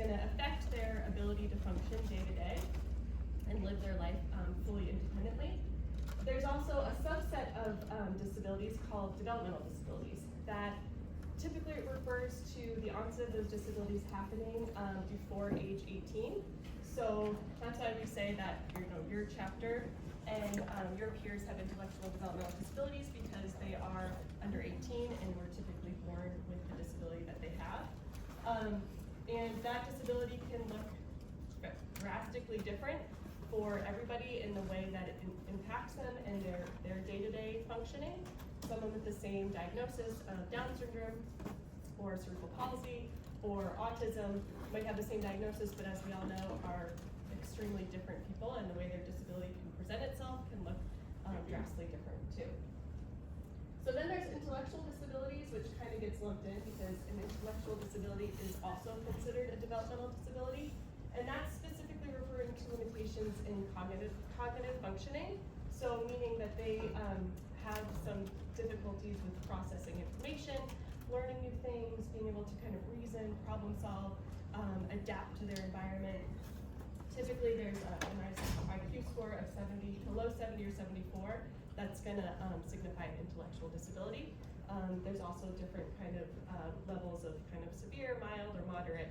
going to affect their ability to function day to day and live their life fully independently. There's also a subset of disabilities called developmental disabilities that typically refers to the onset of those disabilities happening before age 18. So that's why we say that your chapter and your peers have intellectual developmental disabilities, because they are under 18 and were typically born with the disability that they have. And that disability can look drastically different for everybody in the way that it impacts them and their day-to-day functioning. Someone with the same diagnosis of Down syndrome or cerebral palsy or autism might have the same diagnosis, but as we all know, are extremely different people, and the way their disability can present itself can look drastically different too. So then there's intellectual disabilities, which kind of gets lumped in because an intellectual disability is also considered a developmental disability, and that's specifically referring to limitations in cognitive functioning. So meaning that they have some difficulties with processing information, learning new things, being able to kind of reason, problem solve, adapt to their environment. Typically there's a nice IQ score of 70, below 70 or 74, that's gonna signify an intellectual disability. There's also different kind of levels of kind of severe, mild, or moderate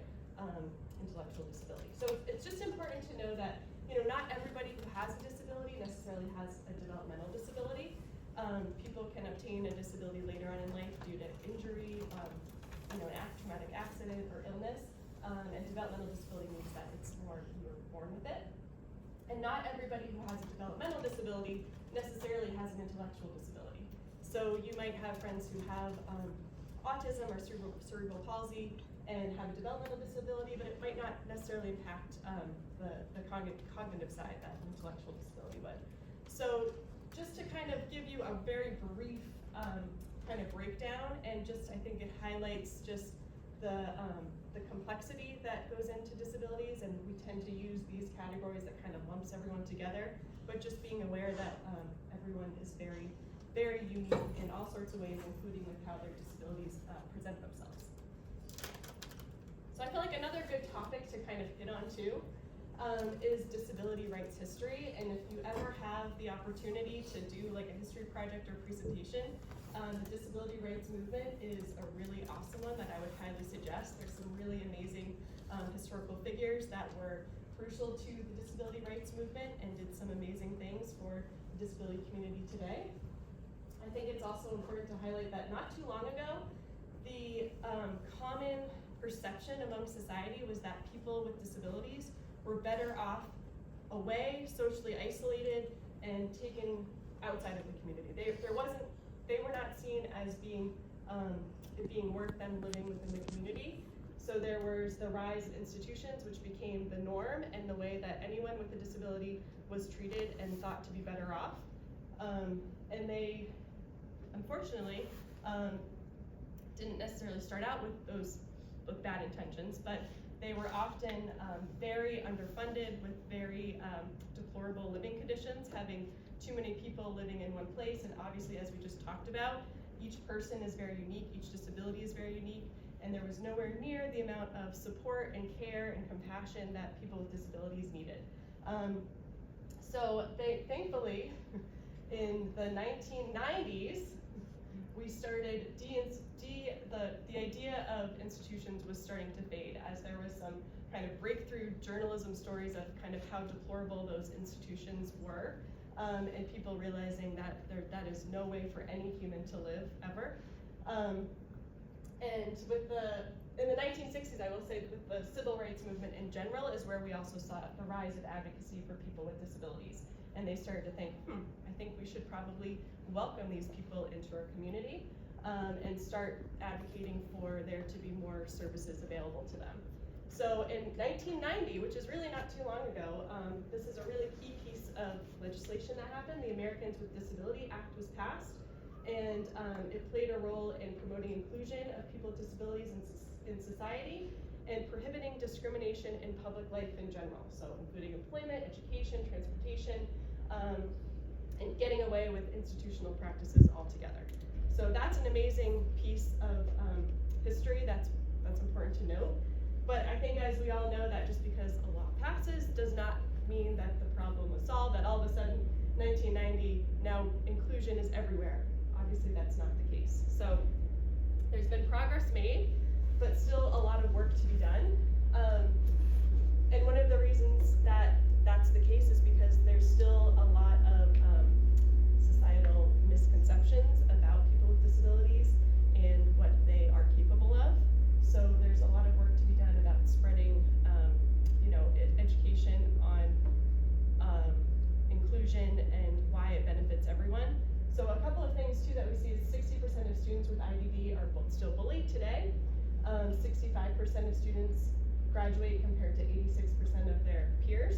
intellectual disability. So it's just important to know that not everybody who has a disability necessarily has a developmental disability. People can obtain a disability later on in life due to injury, an traumatic accident or illness, and developmental disability means that it's more you were born with it. And not everybody who has a developmental disability necessarily has an intellectual disability. So you might have friends who have autism or cerebral palsy and have a developmental disability, but it might not necessarily impact the cognitive side that an intellectual disability would. So just to kind of give you a very brief kind of breakdown, and just I think it highlights just the complexity that goes into disabilities, and we tend to use these categories that kind of lumps everyone together, but just being aware that everyone is very, very unique in all sorts of ways, including with how their disabilities present themselves. So I feel like another good topic to kind of hit on too is disability rights history. And if you ever have the opportunity to do like a history project or presentation, the disability rights movement is a really awesome one that I would highly suggest. There's some really amazing historical figures that were crucial to the disability rights movement and did some amazing things for the disability community today. I think it's also important to highlight that not too long ago, the common perception among society was that people with disabilities were better off away, socially isolated, and taken outside of the community. They were not seen as being it being worth them living within the community. So there was the rise of institutions, which became the norm and the way that anyone with a disability was treated and thought to be better off. And they, unfortunately, didn't necessarily start out with bad intentions, but they were often very underfunded with very deplorable living conditions, having too many people living in one place. And obviously, as we just talked about, each person is very unique, each disability is very unique, and there was nowhere near the amount of support and care and compassion that people with disabilities needed. So thankfully, in the 1990s, we started, the idea of institutions was starting to fade as there was some kind of breakthrough journalism stories of kind of how deplorable those institutions were, and people realizing that that is no way for any human to live ever. And in the 1960s, I will say with the civil rights movement in general is where we also saw the rise of advocacy for people with disabilities. And they started to think, I think we should probably welcome these people into our community and start advocating for there to be more services available to them. So in 1990, which is really not too long ago, this is a really key piece of legislation that happened. The Americans with Disability Act was passed, and it played a role in promoting inclusion of people with disabilities in society and prohibiting discrimination in public life in general, so including employment, education, transportation, and getting away with institutional practices altogether. So that's an amazing piece of history that's important to note. But I think as we all know that just because a law passes does not mean that the problem was solved, that all of a sudden 1990, now inclusion is everywhere. Obviously that's not the case. So there's been progress made, but still a lot of work to be done. And one of the reasons that that's the case is because there's still a lot of societal misconceptions about people with disabilities and what they are capable of. So there's a lot of work to be done about spreading, education on inclusion and why it benefits everyone. So a couple of things too that we see is 60% of students with IDD are still bullied today. 65% of students graduate compared to 86% of their peers.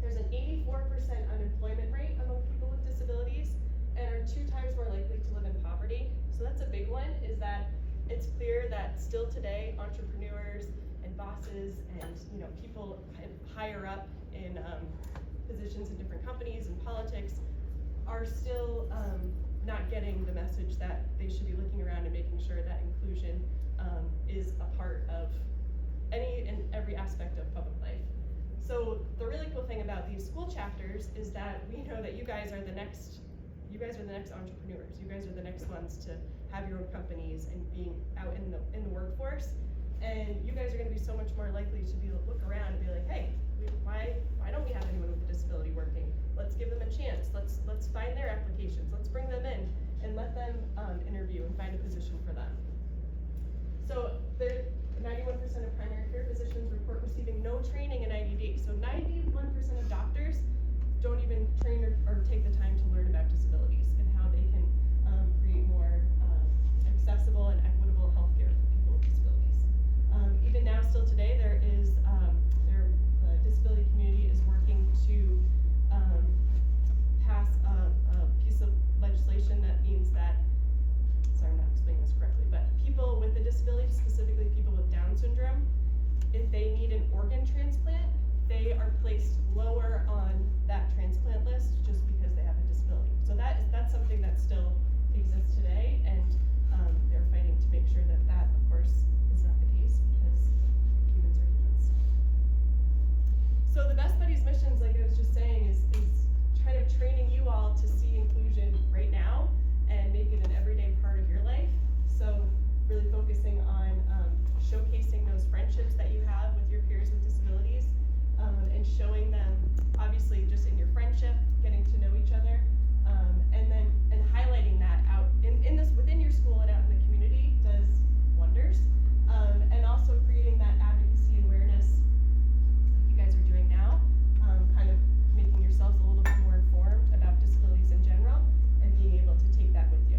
There's an 84% unemployment rate among people with disabilities and are 2 times more likely to live in poverty. So that's a big one, is that it's clear that still today entrepreneurs and bosses and people higher up in positions in different companies and politics are still not getting the message that they should be looking around and making sure that inclusion is a part of any and every aspect of public life. So the really cool thing about these school chapters is that we know that you guys are the next entrepreneurs. You guys are the next ones to have your own companies and being out in the workforce. And you guys are going to be so much more likely to look around and be like, hey, why don't we have anyone with a disability working? Let's give them a chance. Let's find their applications. Let's bring them in and let them interview and find a position for them. So the 91% of primary care physicians report receiving no training in IDD. So 91% of doctors don't even train or take the time to learn about disabilities and how they can create more accessible and equitable healthcare for people with disabilities. Even now, still today, the disability community is working to pass a piece of legislation that means that, sorry, I'm not explaining this correctly, but people with a disability, specifically people with Down syndrome, if they need an organ transplant, they are placed lower on that transplant list just because they have a disability. So that's something that still exists today, and they're fighting to make sure that of course, is not the case because humans are humans. So the Best Buddies missions, like I was just saying, is kind of training you all to see inclusion right now and make it an everyday part of your life. So really focusing on showcasing those friendships that you have with your peers with disabilities, and showing them, obviously, just in your friendship, getting to know each other, and highlighting that out in this within your school and out in the community does wonders, and also creating that advocacy and awareness like you guys are doing now, kind of making yourselves a little bit more informed about disabilities in general and being able to take that with you.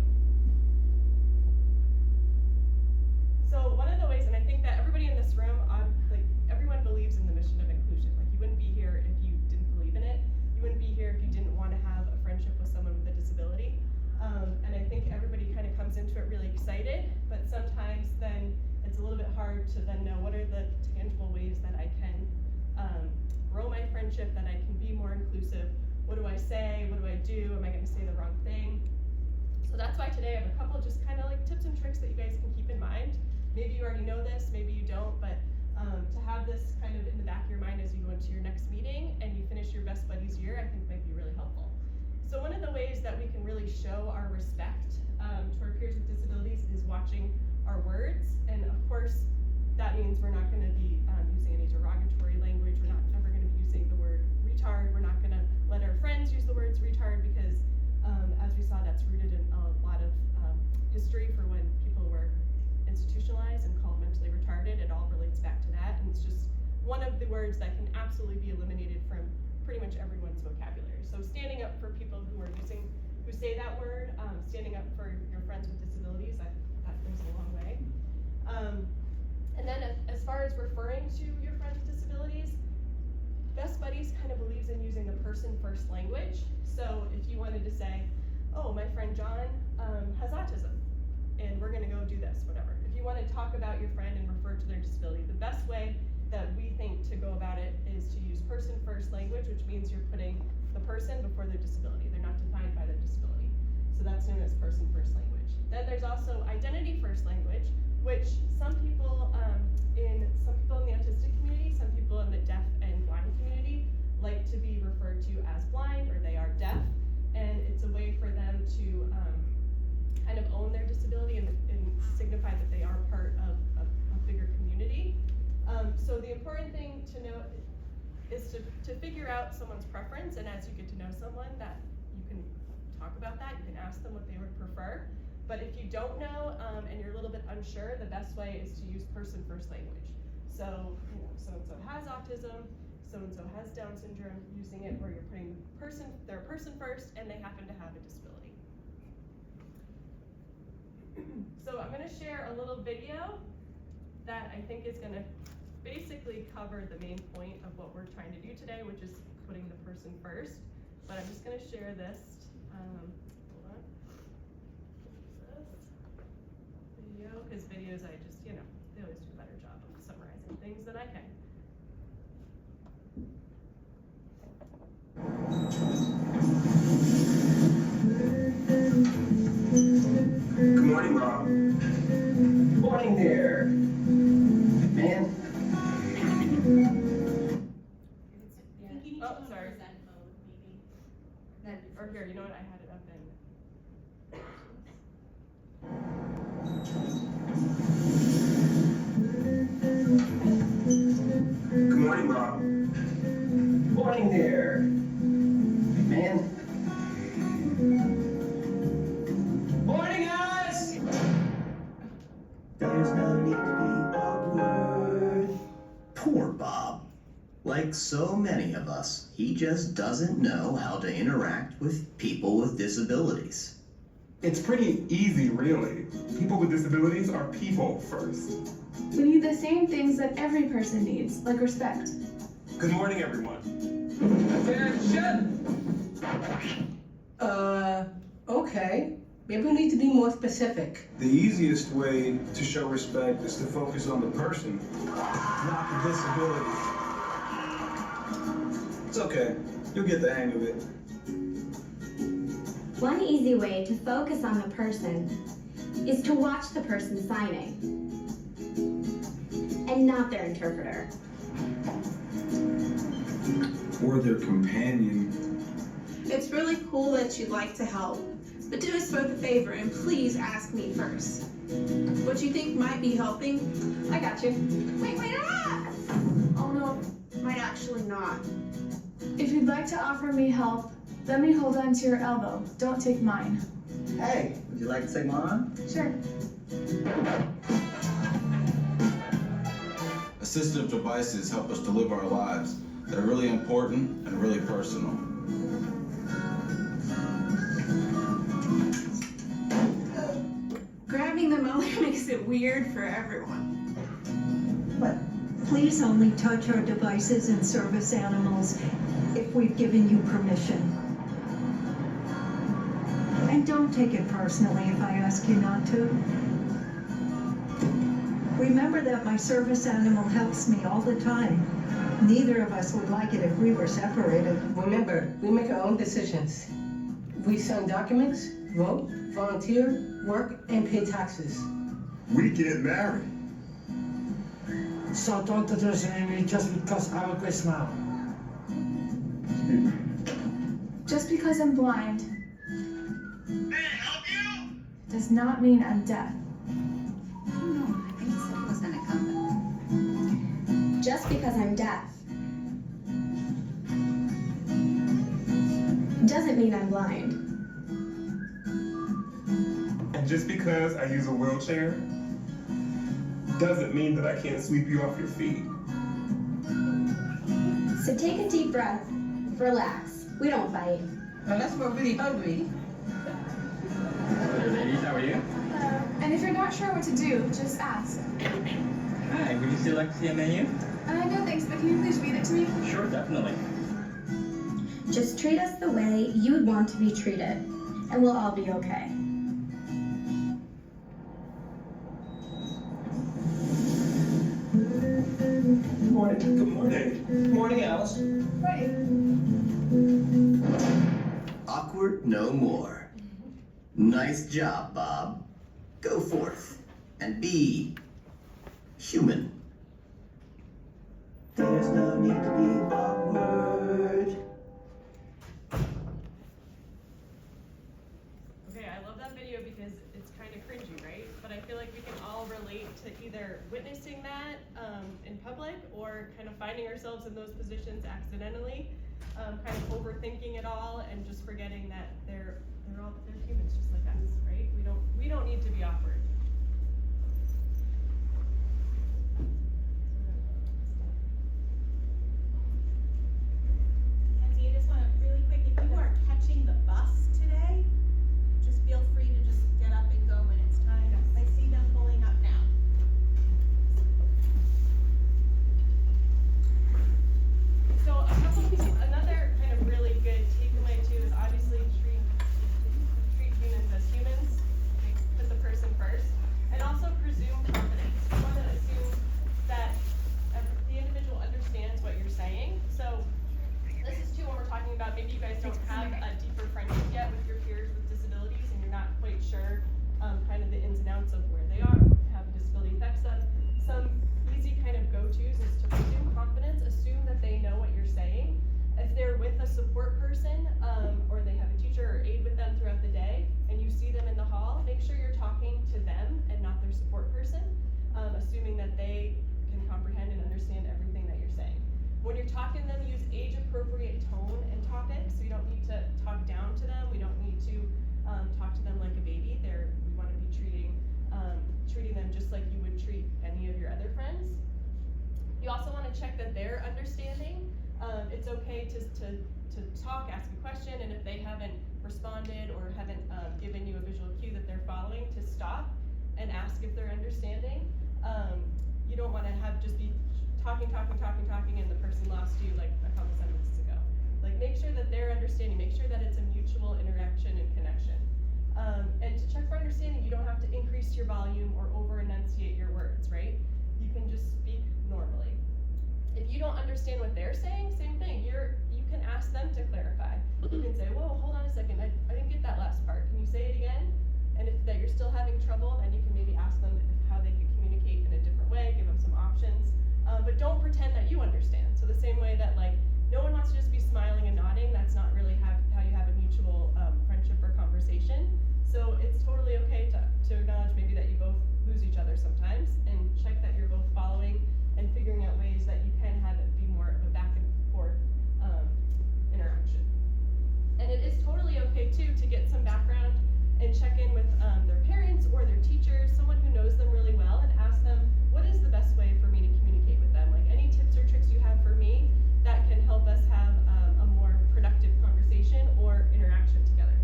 So one of the ways, and I think that everybody in this room, everyone believes in the mission of inclusion. Like, you wouldn't be here if you didn't believe in it. You wouldn't be here if you didn't want to have a friendship with someone with a disability. And I think everybody kind of comes into it really excited, but sometimes then it's a little bit hard to then know what are the tangible ways that I can grow my friendship, that I can be more inclusive. What do I say? What do I do? Am I going to say the wrong thing? So that's why today I have a couple just kind of like tips and tricks that you guys can keep in mind. Maybe you already know this, maybe you don't, but to have this kind of in the back of your mind as you go into your next meeting and you finish your Best Buddies year, I think might be really helpful. So one of the ways that we can really show our respect to our peers with disabilities is watching our words. And of course, that means we're not going to be using any derogatory language. We're not ever going to be using the word retard. We're not going to let our friends use the words retard because, as we saw, that's rooted in a lot of history for when people were institutionalized and called mentally retarded. It all relates back to that, and it's just one of the words that can absolutely be eliminated from pretty much everyone's vocabulary. So standing up for people who say that word, standing up for your friends with disabilities, that goes a long way. And then as far as referring to your friends with disabilities, Best Buddies kind of believes in using the person first language. So if you wanted to say, oh, my friend John has autism, and we're gonna go do this, whatever. If you want to talk about your friend and refer to their disability, the best way that we think to go about it is to use person first language, which means you're putting the person before their disability. They're not defined by their disability. So that's known as person first language. Then there's also identity first language, which some people in the autistic community, some people in the deaf and blind community like to be referred to as blind, or they are deaf, and it's a way for them to kind of own their disability and signify that they are part of a bigger community. So the important thing to note is to figure out someone's preference, and as you get to know someone, that you can talk about that, you can ask them what they would prefer. But if you don't know and you're a little bit unsure, the best way is to use person-first language. So, you know, so-and-so has autism, so-and-so has Down syndrome, using it where you're putting their person first and they happen to have a disability. So I'm gonna share a little video that I think is gonna basically cover the main point of what we're trying to do today, which is putting the person first. But I'm just gonna share this. Hold on. Video, because videos I just, you know, they always do a better job of summarizing things than I can. Good morning, Rob. Good morning there. Man. Oh, sorry. Or here, you know what? I had it up in. Good morning, Rob. Good morning there. Man. Morning, guys! There's no need to be awkward. Poor Bob. Like so many of us, he just doesn't know how to interact with people with disabilities. It's pretty easy, really. People with disabilities are people first. We need the same things that every person needs, like respect. Good morning, everyone. Attention! Okay. Maybe we need to be more specific. The easiest way to show respect is to focus on the person, not the disability. It's okay. You'll get the hang of it. One easy way to focus on the person is to watch the person signing and not their interpreter. Or their companion. It's really cool that you'd like to help, but do us both a favor and please ask me first. What you think might be helping? I got you. Wait, Oh no. might actually not. If you'd like to offer me help, let me hold on to your elbow. Don't take mine. Hey, would you like to take mine? Sure. Assistive devices help us to live our lives. They're really important and really personal. Grabbing the mower makes it weird for everyone. But please only touch our devices and service animals if we've given you permission. And don't take it personally if I ask you not to. Remember that my service animal helps me all the time. Neither of us would like it if we were separated. Remember, we make our own decisions. We sign documents, vote, volunteer, work, and pay taxes. We get married. So don't delusion me just because I request now. Just because I'm blind does not mean I'm deaf. Just because I'm deaf doesn't mean I'm blind. And just because I use a wheelchair doesn't mean that I can't sweep you off your feet. So take a deep breath, relax. We don't fight. Unless we're really hungry. Hey, ladies, how are you? And if you're not sure what to do, just ask. Hi, would you still like to see a menu? No thanks, but can you please read it to me? Sure, definitely. Just treat us the way you would want to be treated, and we'll all be okay. Good morning. Good morning. Good morning, Alice. Right. Awkward no more. Nice job, Bob. Go forth and be human. There's no need to be awkward. Okay, I love that video because it's kind of cringy, right? But I feel like we can all relate to either witnessing that in public or kind of finding ourselves in those positions accidentally, kind of overthinking it all and just forgetting that they're humans just like us, right? We don't need to be awkward. Mackenzie, I just want to really quick, if you are catching the bus today, just feel free to just get up and go when it's time. I see them pulling up now. So another kind of really good takeaway too is obviously treat humans as humans, like, put the person first, and also presume confidence. You want to assume that the individual understands what you're saying. So this is too when we're talking about maybe you guys don't have a deeper friendship yet with your peers with disabilities and you're not quite sure kind of the ins and outs of where they are, how the disability affects them. Some easy kind of go-tos is to presume confidence, assume that they know what you're saying. If they're with a support person or they have a teacher or aide with them throughout the day and you see them in the hall, make sure you're talking to them and not their support person, assuming that they can comprehend and understand everything that you're saying. When you're talking to them, use age-appropriate tone and topics. So you don't need to talk down to them. We don't need to talk to them like a baby. We want to be treating them just like you would treat any of your other friends. You also want to check that they're understanding. It's okay to talk, ask a question, and if they haven't responded or haven't given you a visual cue that they're following, to stop and ask if they're understanding. You don't want to just be talking, and the person lost you like a couple sentences ago. Like, make sure that they're understanding, make sure that it's a mutual interaction and connection. And to check for understanding, you don't have to increase your volume or over-enunciate your words, right? You can just speak normally. If you don't understand what they're saying, same thing. You can ask them to clarify. You can say, whoa, hold on a second, I didn't get that last part. Can you say it again? And if that you're still having trouble, then you can maybe ask them how they could communicate in a different way, give them some options. But don't pretend that you understand. So the same way that like no one wants to just be smiling and nodding, that's not really how you have a mutual friendship or conversation. So it's totally okay to acknowledge maybe that you both lose each other sometimes and check that you're both following and figuring out ways that you can have it be more of a back and forth interaction. And it is totally okay too to get some background and check in with their parents or their teachers, someone who knows them really well, and ask them, what is the best way for me to communicate with them? Like, any tips or tricks you have for me that can help us have a more productive conversation or interaction together.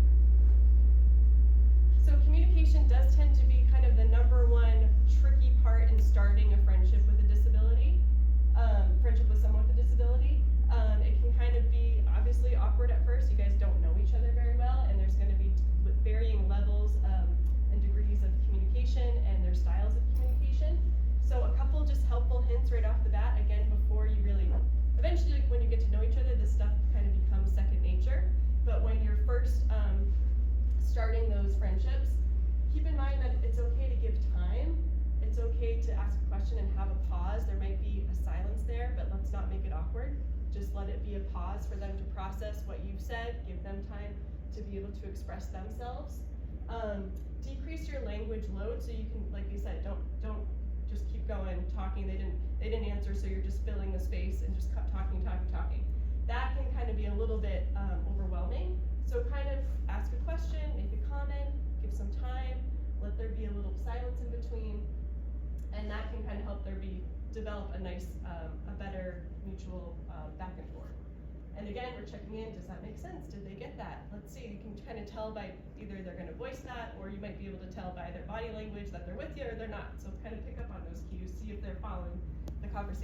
So communication does tend to be kind of the #1 tricky part in starting a friendship with a disability, friendship with someone with a disability. It can kind of be obviously awkward at first. You guys don't know each other very well, and there's going to be varying levels and degrees of communication and their styles of communication. So a couple just helpful hints right off the bat, again, before you really, eventually like, when you get to know each other, this stuff kind of becomes second nature. But when you're first starting those friendships, keep in mind that it's okay to give time. It's okay to ask a question and have a pause. There might be a silence there, but let's not make it awkward. Just let it be a pause for them to process what you've said. Give them time to be able to express themselves. Decrease your language load so you can, like you said, don't just keep going talking. They didn't answer, so you're just filling the space and just talking. That can kind of be a little bit overwhelming. So kind of ask a question, make a comment, give some time, let there be a little silence in between, and that can kind of help develop a nice, a better mutual back and forth. And again, we're checking in, does that make sense? Did they get that? Let's see, you can kind of tell by either they're gonna voice that, or you might be able to tell by their body language that they're with you or they're not. So kind of pick up on those cues, see if they're following the conversation.